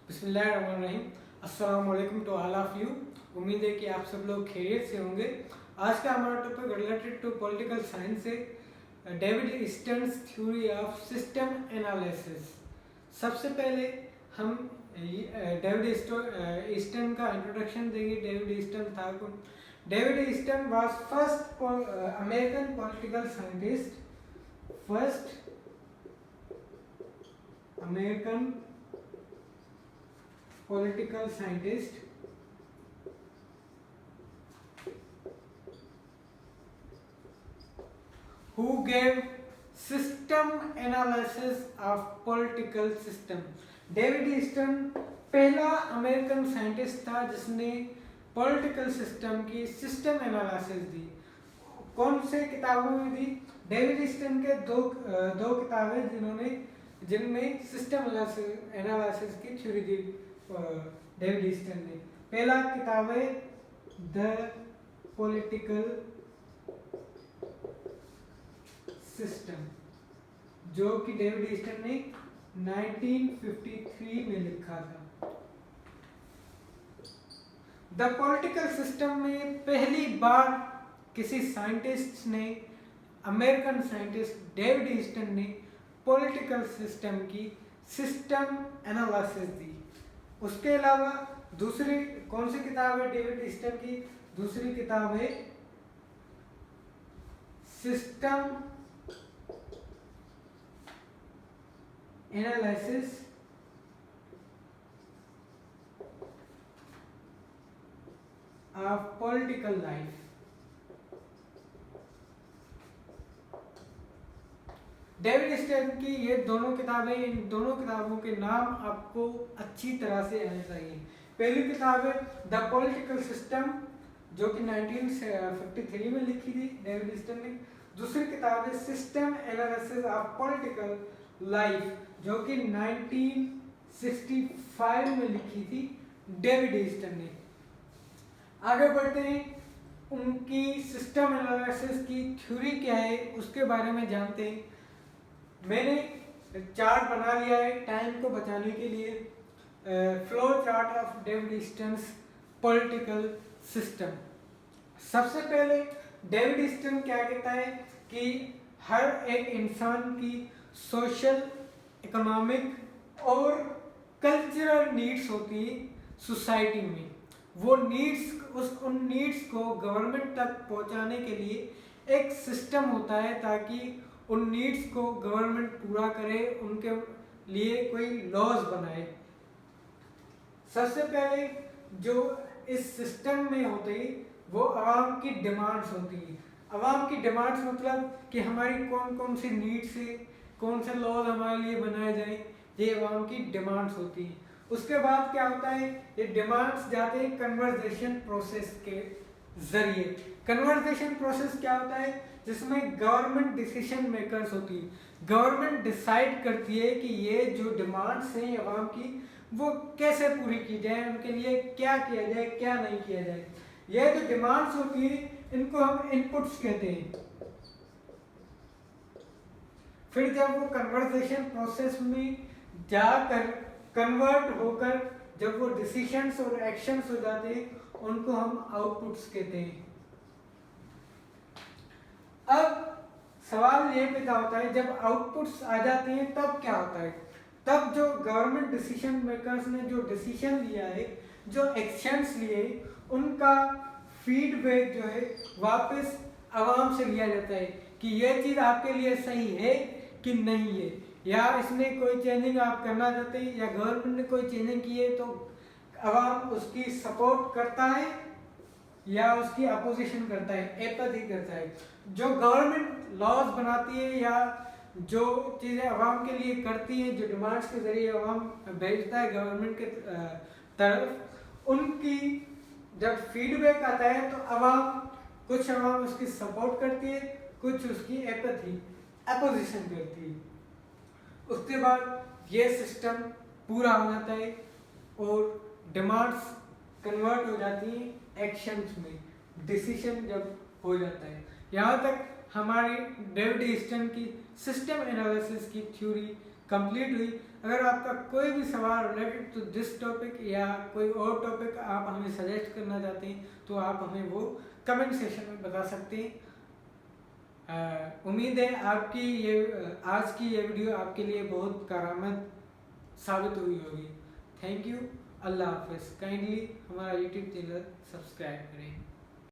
बिस्मिल्लाहिर्रहमानिर्रहीम। अस्सलाम वालेकुम टू ऑल ऑफ यू। उम्मीद है कि आप सब लोग खैरियत से होंगे। आज का हमारा topic related to political science है, David Easton's theory of system analysis. सबसे पहले हम डेविड ईस्टर्न का इंट्रोडक्शन देंगे। डेविड ईस्टर्न था कौन? David Easton was first American political scientist, first American political scientist who gave system analysis of political system। David Easton पहला American scientist था जिसने पॉलिटिकल सिस्टम की सिस्टम एनालिसिस दी। कौन से किताबों में दी? डेविड ईस्टर्न के दो किताबें जिनमें सिस्टम एनालिसिस की थ्योरी दी डेविड ईस्टर्न ने। पहला किताब है द पॉलिटिकल सिस्टम, जो कि डेविड ईस्टर्न ने 1953 में लिखा था। द पॉलिटिकल सिस्टम में पहली बार किसी साइंटिस्ट ने, अमेरिकन साइंटिस्ट डेविड ईस्टर्न ने पॉलिटिकल सिस्टम की सिस्टम एनालिसिस दी। उसके अलावा दूसरी कौन सी किताब है डेविड ईस्टर्न की? दूसरी किताब है system analysis of political life. David eastern की ये दोनों किताबें, इन दोनों किताबों के नाम आपको अच्छी तरह से आने चाहिए। पहली किताब है द पॉलिटिकल सिस्टम, जो कि 1953 में लिखी थी डेविड ईस्टर्न ने। दूसरी किताब है system analysis of political life, जो कि 1965 में लिखी थी डेविड ईस्टर्न ने। आगे बढ़ते हैं, उनकी सिस्टम एनालिसिस की थ्योरी क्या है उसके बारे में जानते हैं। मैंने चार्ट बना लिया है टाइम को बचाने के लिए, flow chart of David ईस्टर्न्स political system. सबसे पहले डेविड ईस्टर्न क्या कहता है कि हर एक इंसान की सोशल, इकोनॉमिक और कल्चरल नीड्स होती है सोसाइटी में। वो नीड्स, उन नीड्स को गवर्नमेंट तक पहुंचाने के लिए एक सिस्टम होता है ताकि उन नीड्स को गवर्नमेंट पूरा करे, उनके लिए कोई लॉज बनाए। सबसे पहले जो इस सिस्टम में होते हैं वो आवाम की डिमांड्स होती है। आवाम की डिमांड्स मतलब कि हमारी कौन कौन सी नीड्स है, कौन से लॉज हमारे लिए बनाए जाए, ये आवाम की डिमांड्स होती है। उसके बाद क्या होता है, ये डिमांड्स जाते हैं कन्वर्सेशन प्रोसेस के जरिए। कन्वर्सेशन प्रोसेस क्या होता है? जिसमें गवर्नमेंट डिसीजन मेकर्स होती है। गवर्नमेंट डिसाइड करती है कि ये जो डिमांड्स हैं आवाम की वो कैसे पूरी की जाए, उनके लिए क्या किया जाए, क्या नहीं किया जाए। ये जो डिमांड्स होती है इनको हम इनपुट्स कहते हैं। फिर जब वो कन्वर्सेशन प्रोसेस में जाकर कन्वर्ट होकर जब वो डिसीजंस और एक्शंस हो जाते हैं उनको हम आउटपुट्स कहते हैं। अब सवाल ये पैदा होता है, जब आउटपुट्स आ जाते हैं तब क्या होता है? तब जो गवर्नमेंट डिसीजन मेकर्स ने जो डिसीजन लिया है, जो एक्शंस लिए, उनका फीडबैक जो है वापस आवाम से लिया जाता है कि ये चीज़ आपके लिए सही है कि नहीं है, या इसमें कोई चेंजिंग आप करना चाहते हैं, या गवर्नमेंट ने कोई चेंजिंग की है तो आवाम उसकी सपोर्ट करता है या उसकी अपोजिशन करता है, एपैथी करता है। जो गवर्नमेंट लॉज बनाती है या जो चीज़ें आवाम के लिए करती है, जो डिमांड्स के जरिए आवाम भेजता है गवर्नमेंट के तरफ, उनकी जब फीडबैक आता है तो कुछ आवाम उसकी सपोर्ट करती है, कुछ उसकी एपैथी, अपोजिशन करती है। उसके बाद ये सिस्टम पूरा हो जाता है और डिमांड्स कन्वर्ट हो जाती हैं एक्शंस में, डिसीजन जब हो जाता है। यहाँ तक हमारी डेविड ईस्टर्न की सिस्टम एनालिसिस की थ्योरी कंप्लीट हुई। अगर आपका कोई भी सवाल रिलेटेड टू दिस टॉपिक या कोई और टॉपिक आप हमें सजेस्ट करना चाहते हैं तो आप हमें वो कमेंट सेशन में बता सकते हैं। उम्मीद है आपकी ये आज की ये वीडियो आपके लिए बहुत कारआमद साबित हुई होगी। Thank you. अल्लाह हाफ़िज़। काइंडली हमारा यूट्यूब चैनल सब्सक्राइब करें।